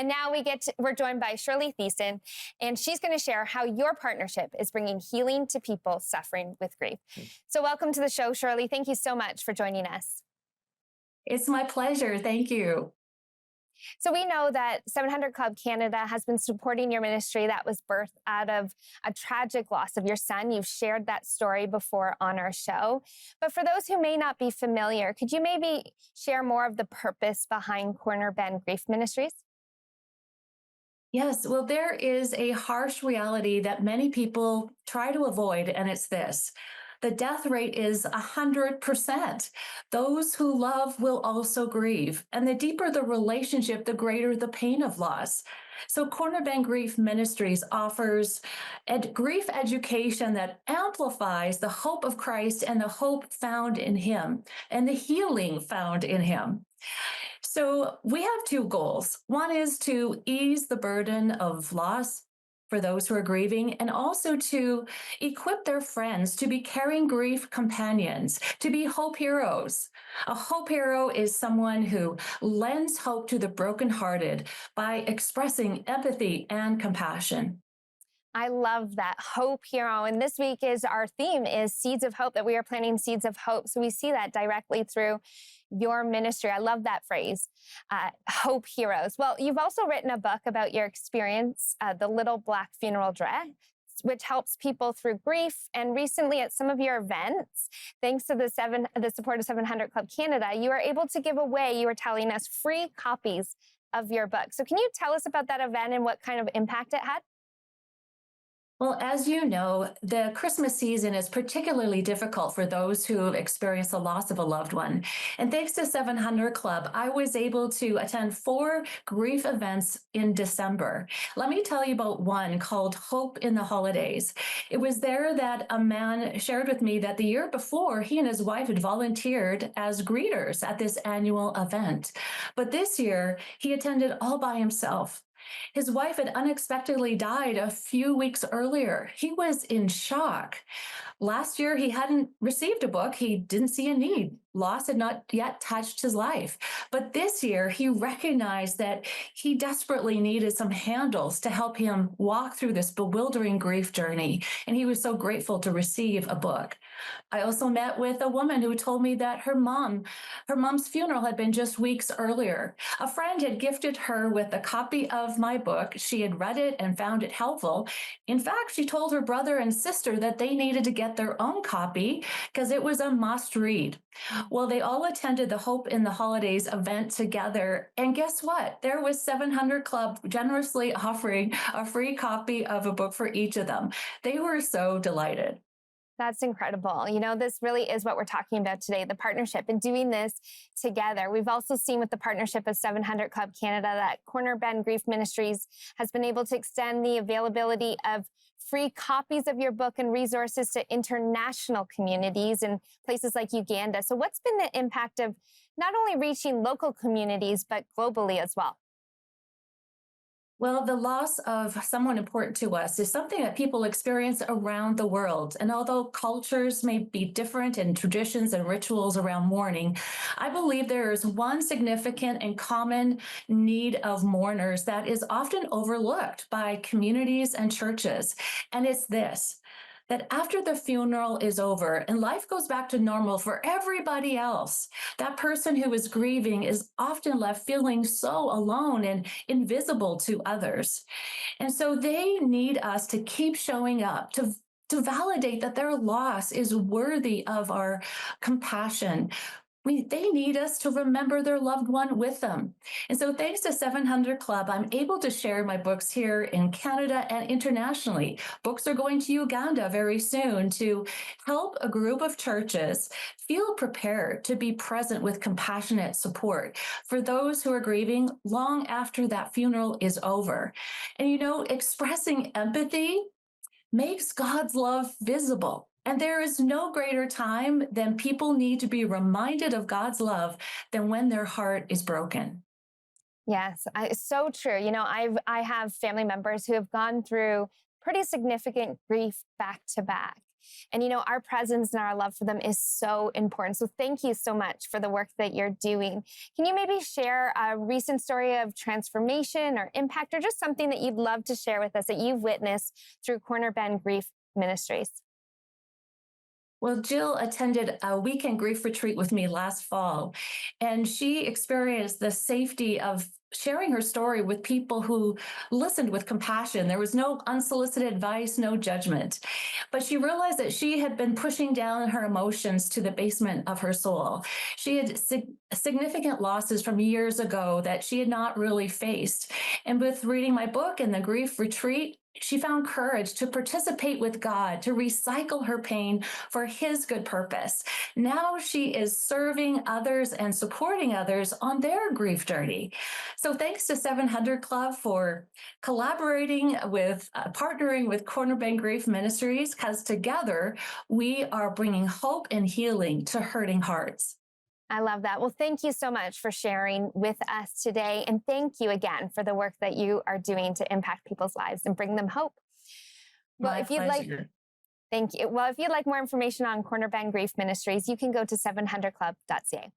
And now we're joined by Shirley Thiessen, and she's going to share how your partnership is bringing healing to people suffering with grief. So welcome to the show, Shirley. Thank you so much for joining us. It's my pleasure. Thank you. So we know that 700 Club Canada has been supporting your ministry that was birthed out of a tragic loss of your son. You've shared that story before on our show. But for those who may not be familiar, could you maybe share more of the purpose behind CornerBend Grief Ministries? Yes, well, there is a harsh reality that many people try to avoid, and it's this. The death rate is 100%. Those who love will also grieve. And the deeper the relationship, the greater the pain of loss. So CornerBend Grief Ministries offers grief education that amplifies the hope of Christ and the hope found in him and the healing found in him. So we have two goals. One is to ease the burden of loss for those who are grieving, and also to equip their friends to be caring grief companions, to be hope heroes. A hope hero is someone who lends hope to the brokenhearted by expressing empathy and compassion. I love that, hope hero. And this week our theme is Seeds of Hope, that we are planting seeds of hope. So we see that directly through your ministry. I love that phrase, hope heroes. Well, you've also written a book about your experience, The Little Black Funeral Dress, which helps people through grief. And recently at some of your events, thanks to the support of 700 Club Canada, you were able to give away, you were telling us, free copies of your book. So can you tell us about that event and what kind of impact it had? Well, as you know, the Christmas season is particularly difficult for those who have experienced the loss of a loved one. And thanks to 700 Club, I was able to attend 4 grief events in December. Let me tell you about one called Hope in the Holidays. It was there that a man shared with me that the year before, he and his wife had volunteered as greeters at this annual event. But this year, he attended all by himself. His wife had unexpectedly died a few weeks earlier. He was in shock. Last year, he hadn't received a book. He didn't see a need. Loss had not yet touched his life. But this year, he recognized that he desperately needed some handles to help him walk through this bewildering grief journey. And he was so grateful to receive a book. I also met with a woman who told me that her mom's funeral had been just weeks earlier. A friend had gifted her with a copy of my book. She had read it and found it helpful. In fact, she told her brother and sister that they needed to get their own copy because it was a must read. Well, they all attended the Hope in the Holidays event together. And guess what? There was 700 Club generously offering a free copy of a book for each of them. They were so delighted. That's incredible. You know, this really is what we're talking about today, the partnership and doing this together. We've also seen with the partnership of 700 Club Canada that CornerBend Grief Ministries has been able to extend the availability of free copies of your book and resources to international communities in places like Uganda. So what's been the impact of not only reaching local communities, but globally as well? Well, the loss of someone important to us is something that people experience around the world. And although cultures may be different in traditions and rituals around mourning, I believe there is one significant and common need of mourners that is often overlooked by communities and churches. And it's this: that after the funeral is over and life goes back to normal for everybody else, that person who is grieving is often left feeling so alone and invisible to others. And so they need us to keep showing up, to validate that their loss is worthy of our compassion. They need us to remember their loved one with them. And so thanks to 700 Club, I'm able to share my books here in Canada and internationally. Books are going to Uganda very soon to help a group of churches feel prepared to be present with compassionate support for those who are grieving long after that funeral is over. And you know, expressing empathy makes God's love visible. And there is no greater time than people need to be reminded of God's love than when their heart is broken. Yes, so true. You know, I have family members who have gone through pretty significant grief back to back. And, our presence and our love for them is so important. So thank you so much for the work that you're doing. Can you maybe share a recent story of transformation or impact, or just something that you'd love to share with us that you've witnessed through CornerBend Grief Ministries? Well, Jill attended a weekend grief retreat with me last fall, and she experienced the safety of sharing her story with people who listened with compassion. There was no unsolicited advice, no judgment. But she realized that she had been pushing down her emotions to the basement of her soul. She had significant losses from years ago that she had not really faced. And with reading my book and the grief retreat, she found courage to participate with God, to recycle her pain for His good purpose. Now she is serving others and supporting others on their grief journey. So thanks to 700 Club for collaborating with, partnering with CornerBend Grief Ministries, because together we are bringing hope and healing to hurting hearts. I love that. Well, thank you so much for sharing with us today. And thank you again for the work that you are doing to impact people's lives and bring them hope. Well, My if you'd like, pleasure. thank you. Well, if you'd like more information on CornerBend Grief Ministries, you can go to 700club.ca.